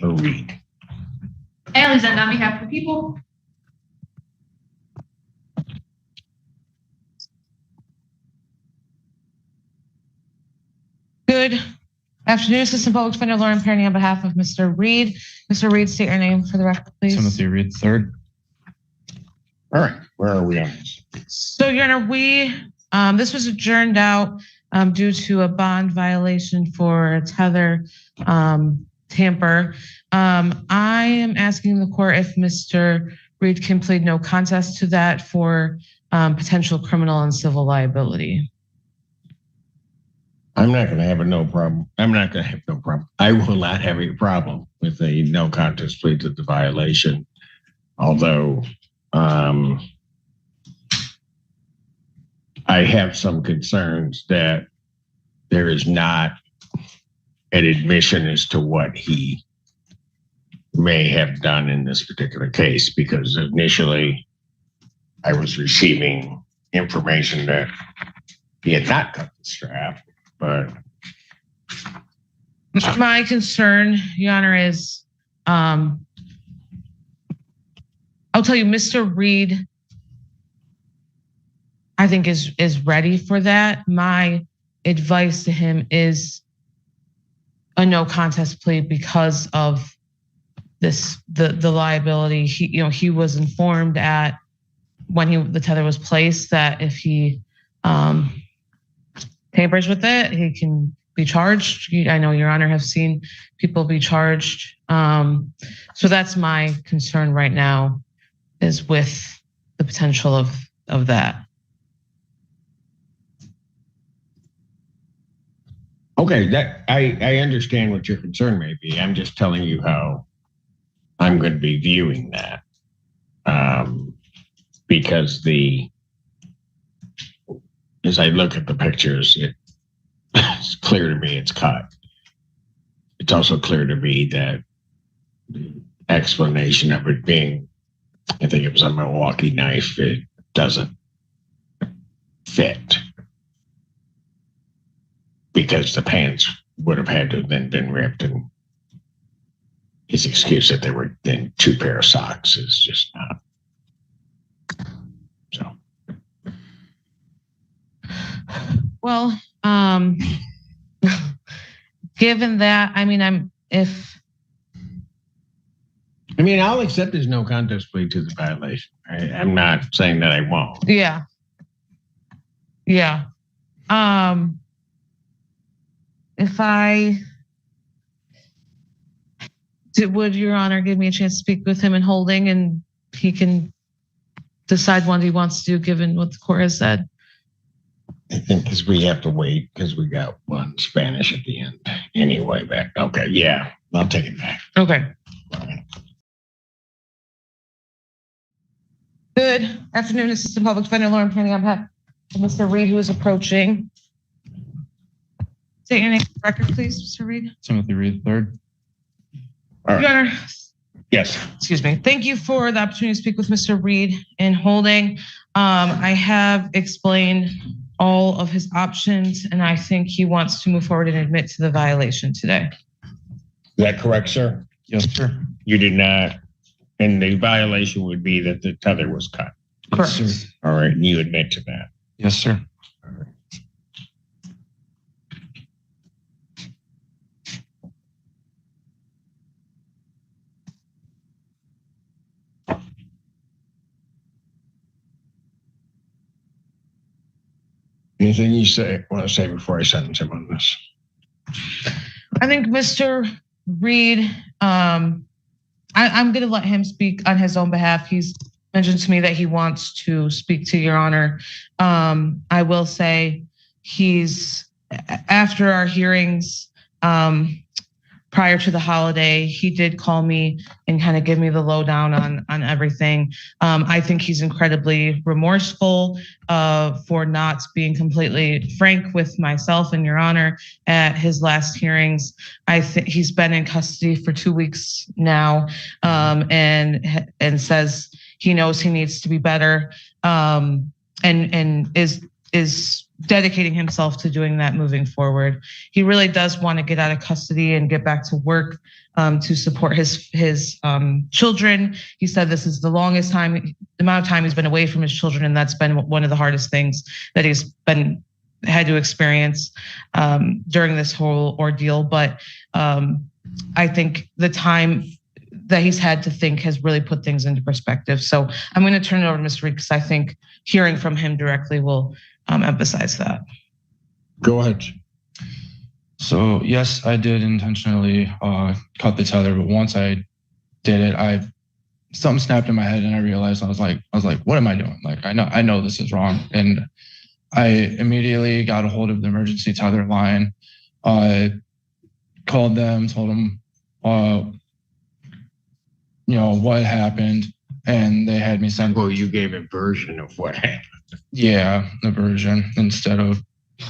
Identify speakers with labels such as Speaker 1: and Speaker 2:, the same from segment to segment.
Speaker 1: or Reed.
Speaker 2: Ally's on behalf of the people.
Speaker 3: Good afternoon, Assistant Public Defender Lauren Perny on behalf of Mr. Reed. Mr. Reed, state your name for the record, please.
Speaker 4: Timothy Reed, third.
Speaker 1: All right, where are we on this?
Speaker 3: So, Your Honor, this was adjourned out due to a bond violation for a Tether tamper. I am asking the court if Mr. Reed can plead no contest to that for potential criminal and civil liability.
Speaker 1: I'm not going to have no problem. I'm not going to have no problem. I will not have a problem with a no contest plea to the violation. Although I have some concerns that there is not an admission as to what he may have done in this particular case, because initially I was receiving information that he had not cut the strap. But
Speaker 3: my concern, Your Honor, is I'll tell you, Mr. Reed, I think is ready for that. My advice to him is a no contest plea because of this, the liability. He was informed when the tether was placed that if he tampers with it, he can be charged. I know Your Honor have seen people be charged. So that's my concern right now, is with the potential of that.
Speaker 1: okay, that I understand what your concern may be. I'm just telling you how I'm going to be viewing that. Because as I look at the pictures, it's clear to me it's cut. It's also clear to me that the explanation of it being, I think it was a Milwaukee knife, it doesn't fit. Because the pants would have had to have then been ripped, and his excuse that they were in two pair of socks is just not. So.
Speaker 3: Well, given that,
Speaker 1: I'll accept there's no contest plea to the violation. I'm not saying that I won't.
Speaker 3: Yeah. Would Your Honor give me a chance to speak with him in holding, and he can decide what he wants to do given what the court has said?
Speaker 1: I think because we have to wait because we got one Spanish at the end anyway back. Okay, yeah, I'll take it back.
Speaker 3: Okay. Good afternoon, Assistant Public Defender Lauren Penny on behalf of Mr. Reed, who is approaching. State your name for the record, please, Mr. Reed.
Speaker 4: Timothy Reed, third.
Speaker 1: All right.
Speaker 3: Your Honor.
Speaker 1: Yes.
Speaker 3: Excuse me. Thank you for the opportunity to speak with Mr. Reed in holding. I have explained all of his options, and I think he wants to move forward and admit to the violation today.
Speaker 1: Is that correct, sir?
Speaker 4: Yes, sir.
Speaker 1: You did not, and the violation would be that the tether was cut.
Speaker 3: Correct.
Speaker 4: Yes, sir.
Speaker 1: All right, and you admit to that.
Speaker 4: Yes, sir.
Speaker 1: All right. Anything you want to say before I sentence him on this?
Speaker 3: I think Mr. Reed, I'm going to let him speak on his own behalf. He's mentioned to me that he wants to speak to Your Honor. I will say after our hearings, prior to the holiday, he did call me and kind of give me the lowdown on everything. I think he's incredibly remorseful for not being completely frank with myself and Your Honor at his last hearings. I think he's been in custody for 2 weeks now, and says he knows he needs to be better, and is dedicating himself to doing that moving forward. He really does want to get out of custody and get back to work. to support his children. He said this is the longest time, the amount of time he's been away from his children, and that's been one of the hardest things that he's had to experience during this whole ordeal. But I think the time that he's had to think has really put things into perspective. So I'm going to turn it over to Mr. Reed because I think hearing from him directly will emphasize that.
Speaker 1: Go ahead.
Speaker 4: So yes, I did intentionally cut the tether, but once I did it, something snapped in my head, and I realized I was like, what am I doing? Like I know this is wrong, and I immediately got a hold of the emergency tether line. Called them, told them, what happened, and they had me send.
Speaker 1: Well, you gave a version of what happened.
Speaker 4: Yeah, the version instead of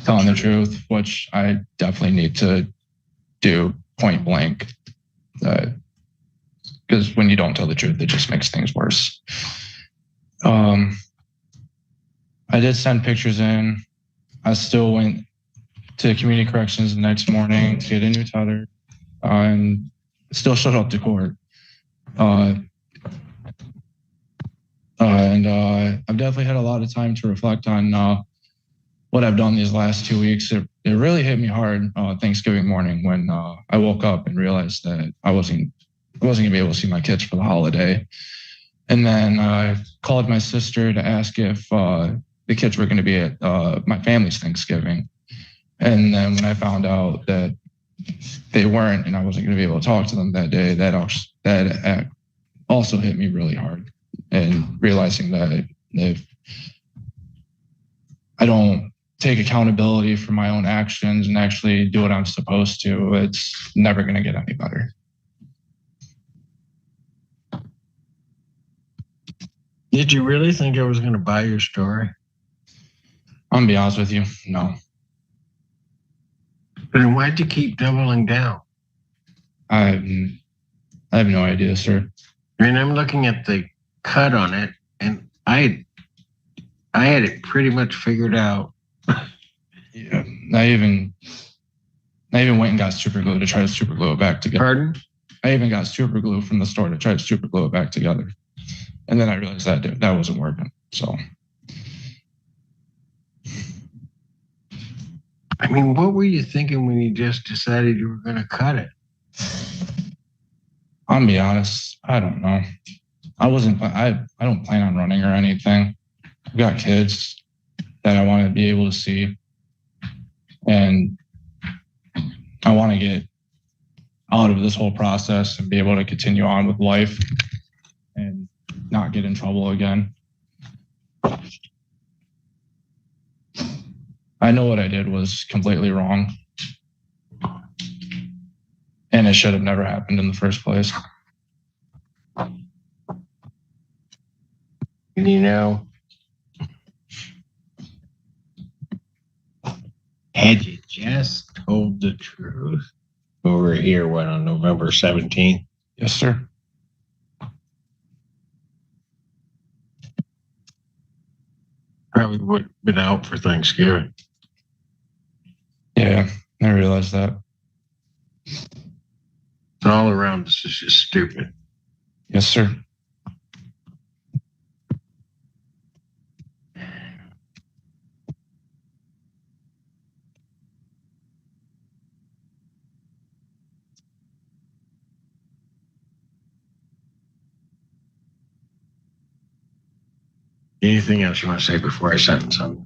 Speaker 4: telling the truth, which I definitely need to do point blank. Because when you don't tell the truth, it just makes things worse. I did send pictures in. I still went to community corrections the next morning to get a new tether, and still showed up to court. And I've definitely had a lot of time to reflect on what I've done these last 2 weeks. It really hit me hard Thanksgiving morning when I woke up and realized that I wasn't gonna be able to see my kids for the holiday. And then I called my sister to ask if the kids were gonna be at my family's Thanksgiving. And then when I found out that they weren't and I wasn't gonna be able to talk to them that day, that also hit me really hard. And realizing that if I don't take accountability for my own actions and actually do what I'm supposed to, it's never going to get any better.
Speaker 1: Did you really think I was going to buy your story?
Speaker 4: I'm gonna be honest with you, no.
Speaker 1: Then why'd you keep doubling down?
Speaker 4: I have no idea, sir.
Speaker 1: I mean, I'm looking at the cut on it, and I had it pretty much figured out.
Speaker 4: Yeah, I even went and got super glue to try to super glue it back together.
Speaker 1: Pardon?
Speaker 4: I even got super glue from the store to try to super glue it back together, and then I realized that wasn't working. So,
Speaker 1: I mean, what were you thinking when you just decided you were going to cut it?
Speaker 4: I'm gonna be honest, I don't know. I don't plan on running or anything. I've got kids that I want to be able to see, and I want to get out of this whole process and be able to continue on with life and not get in trouble again. I know what I did was completely wrong, and it should have never happened in the first place.
Speaker 1: You know, had you just told the truth over here, on November 17th?
Speaker 4: Yes, sir.
Speaker 1: Probably would have been out for Thanksgiving.
Speaker 4: Yeah, I realized that.
Speaker 1: All around this is just stupid.
Speaker 4: Yes, sir.
Speaker 1: Anything else you want to say before I sentence him?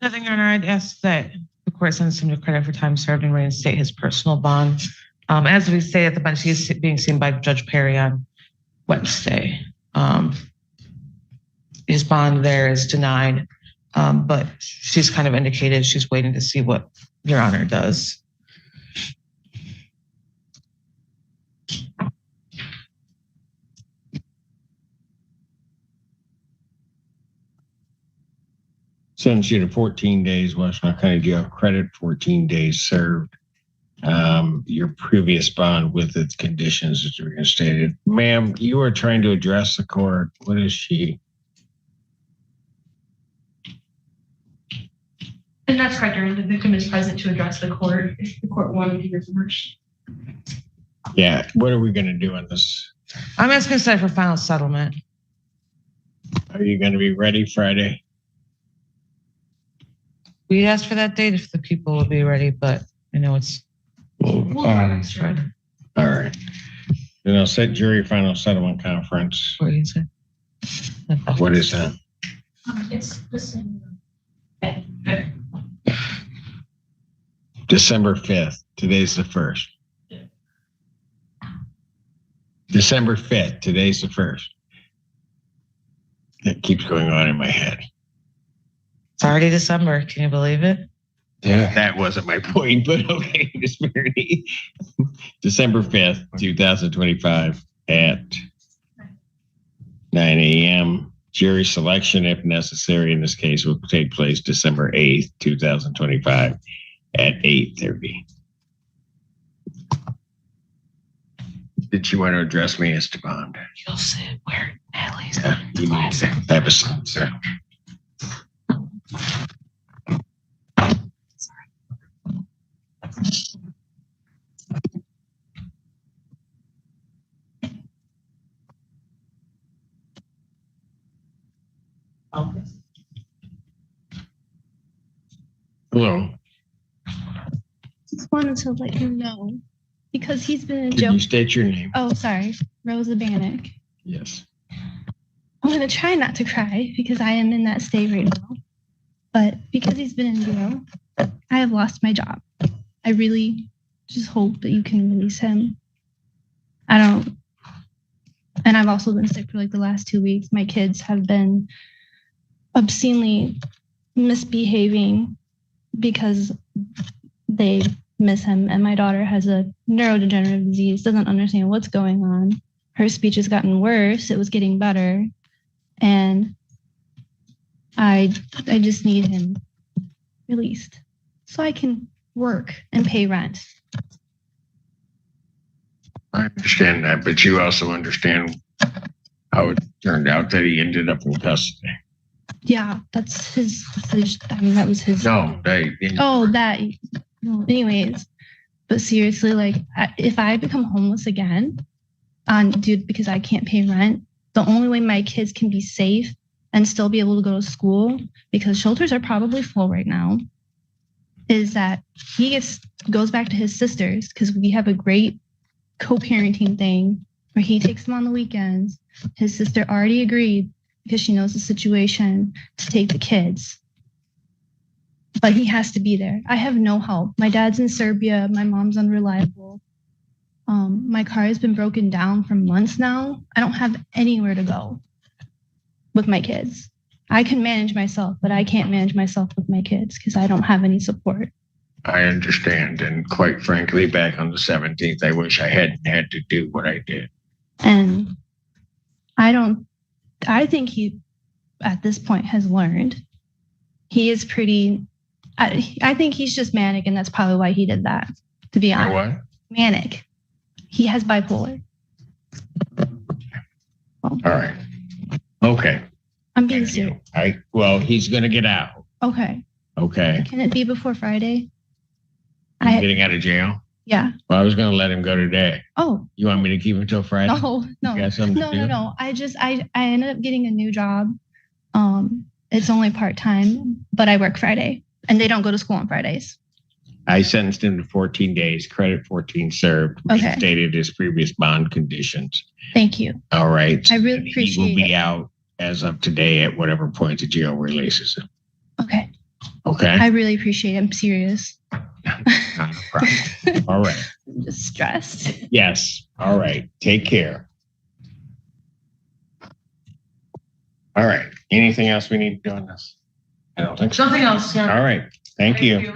Speaker 3: Nothing, Your Honor. I'd ask that the court sends him to credit for time served and reinstate his personal bond. As we say at the bench, he's being seen by Judge Perry on Wednesday. His bond there is denied, but she's kind of indicated she's waiting to see what Your Honor does.
Speaker 1: Sentence you to 14 days, Washington County Jail, credit 14 days served. Your previous bond with its conditions is reinstated. Ma'am, you are trying to address the court. What is she?
Speaker 2: And that's correct, Your Honor. The victim is present to address the court if the court wanted to hear from her.
Speaker 1: Yeah, what are we gonna do on this?
Speaker 3: I'm asking today for final settlement.
Speaker 1: Are you gonna be ready Friday?
Speaker 3: We asked for that date if the people will be ready, but I know it's Friday.
Speaker 1: All right. Then I'll set jury final settlement conference.
Speaker 3: What do you say?
Speaker 1: What is that?
Speaker 2: It's the same.
Speaker 1: December 5th. Today's the 1st. December 5th. Today's the 1st. That keeps going on in my head.
Speaker 3: It's already December. Can you believe it?
Speaker 4: Yeah.
Speaker 1: That wasn't my point, but okay, disparity. December 5th, 2025 at 9 a.m. Jury selection, if necessary, in this case, will take place December 8th, 2025 at 8:30. Did you want to address me, Esteban?
Speaker 3: You'll sit where Natalie's.
Speaker 1: Yeah, you need to have a seat, sir. Hello.
Speaker 5: Just wanted to let you know because he's been in
Speaker 1: Could
Speaker 5: jail.
Speaker 1: you state your name?
Speaker 5: Oh, sorry, Rosa Bannock.
Speaker 1: Yes.
Speaker 5: I'm gonna try not to cry because I am in that state right now. But because he's been in jail, I have lost my job. I really just hope that you can release him. And I've also been sick for like the last 2 weeks. My kids have been obscenely misbehaving because they miss him. And my daughter has a neurodegenerative disease, doesn't understand what's going on. Her speech has gotten worse. It was getting better. And I just need him released so I can work and pay rent.
Speaker 1: I understand that, but you also understand how it turned out that he ended up in custody.
Speaker 5: Yeah, that's his decision. I mean, that was his.
Speaker 1: No,
Speaker 5: Anyways, but seriously, like, if I become homeless again, because I can't pay rent, the only way my kids can be safe and still be able to go to school, because shelters are probably full right now, is that he goes back to his sisters, because we have a great co-parenting thing where he takes them on the weekends. His sister already agreed because she knows the situation to take the kids. But he has to be there. I have no help. My dad's in Serbia. My mom's unreliable. My car has been broken down for months now. I don't have anywhere to go with my kids. I can manage myself, but I can't manage myself with my kids because I don't have any support.
Speaker 1: I understand. And quite frankly, back on the 17th, I wish I hadn't had to do what I did.
Speaker 5: And I think he, at this point, has learned. He is I think he's just manic, and that's probably why he did that, to be honest.
Speaker 1: What?
Speaker 5: Manic. He has bipolar.
Speaker 1: All right. Okay.
Speaker 5: I'm being
Speaker 1: Thank you.
Speaker 5: serious.
Speaker 1: Well, he's going to get out.
Speaker 5: Okay.
Speaker 1: Okay.
Speaker 5: Can it be before Friday?
Speaker 1: He's getting out of jail?
Speaker 5: Yeah.
Speaker 1: Well, I was going to let him go today.
Speaker 5: Oh,
Speaker 1: You want me to keep him till Friday?
Speaker 5: no.
Speaker 1: You got something to do?
Speaker 5: No. I ended up getting a new job. It's only part-time, but I work Friday, and they don't go to school on Fridays.
Speaker 1: I sentenced him to 14 days, credit 14 served,
Speaker 5: Okay.
Speaker 1: stated his previous bond conditions.
Speaker 5: Thank you.
Speaker 1: All right.
Speaker 5: I really
Speaker 1: And
Speaker 5: appreciate
Speaker 1: He will be
Speaker 5: it.
Speaker 1: out as of today at whatever point the jail releases him.
Speaker 5: Okay.
Speaker 1: Okay?
Speaker 5: I really appreciate it. I'm serious.
Speaker 1: Not a problem. All right.
Speaker 5: I'm just stressed.
Speaker 1: Yes. All right. Take care. All right. Anything else we need to do on this? I don't think so.
Speaker 2: Something else.
Speaker 1: All right. Thank you.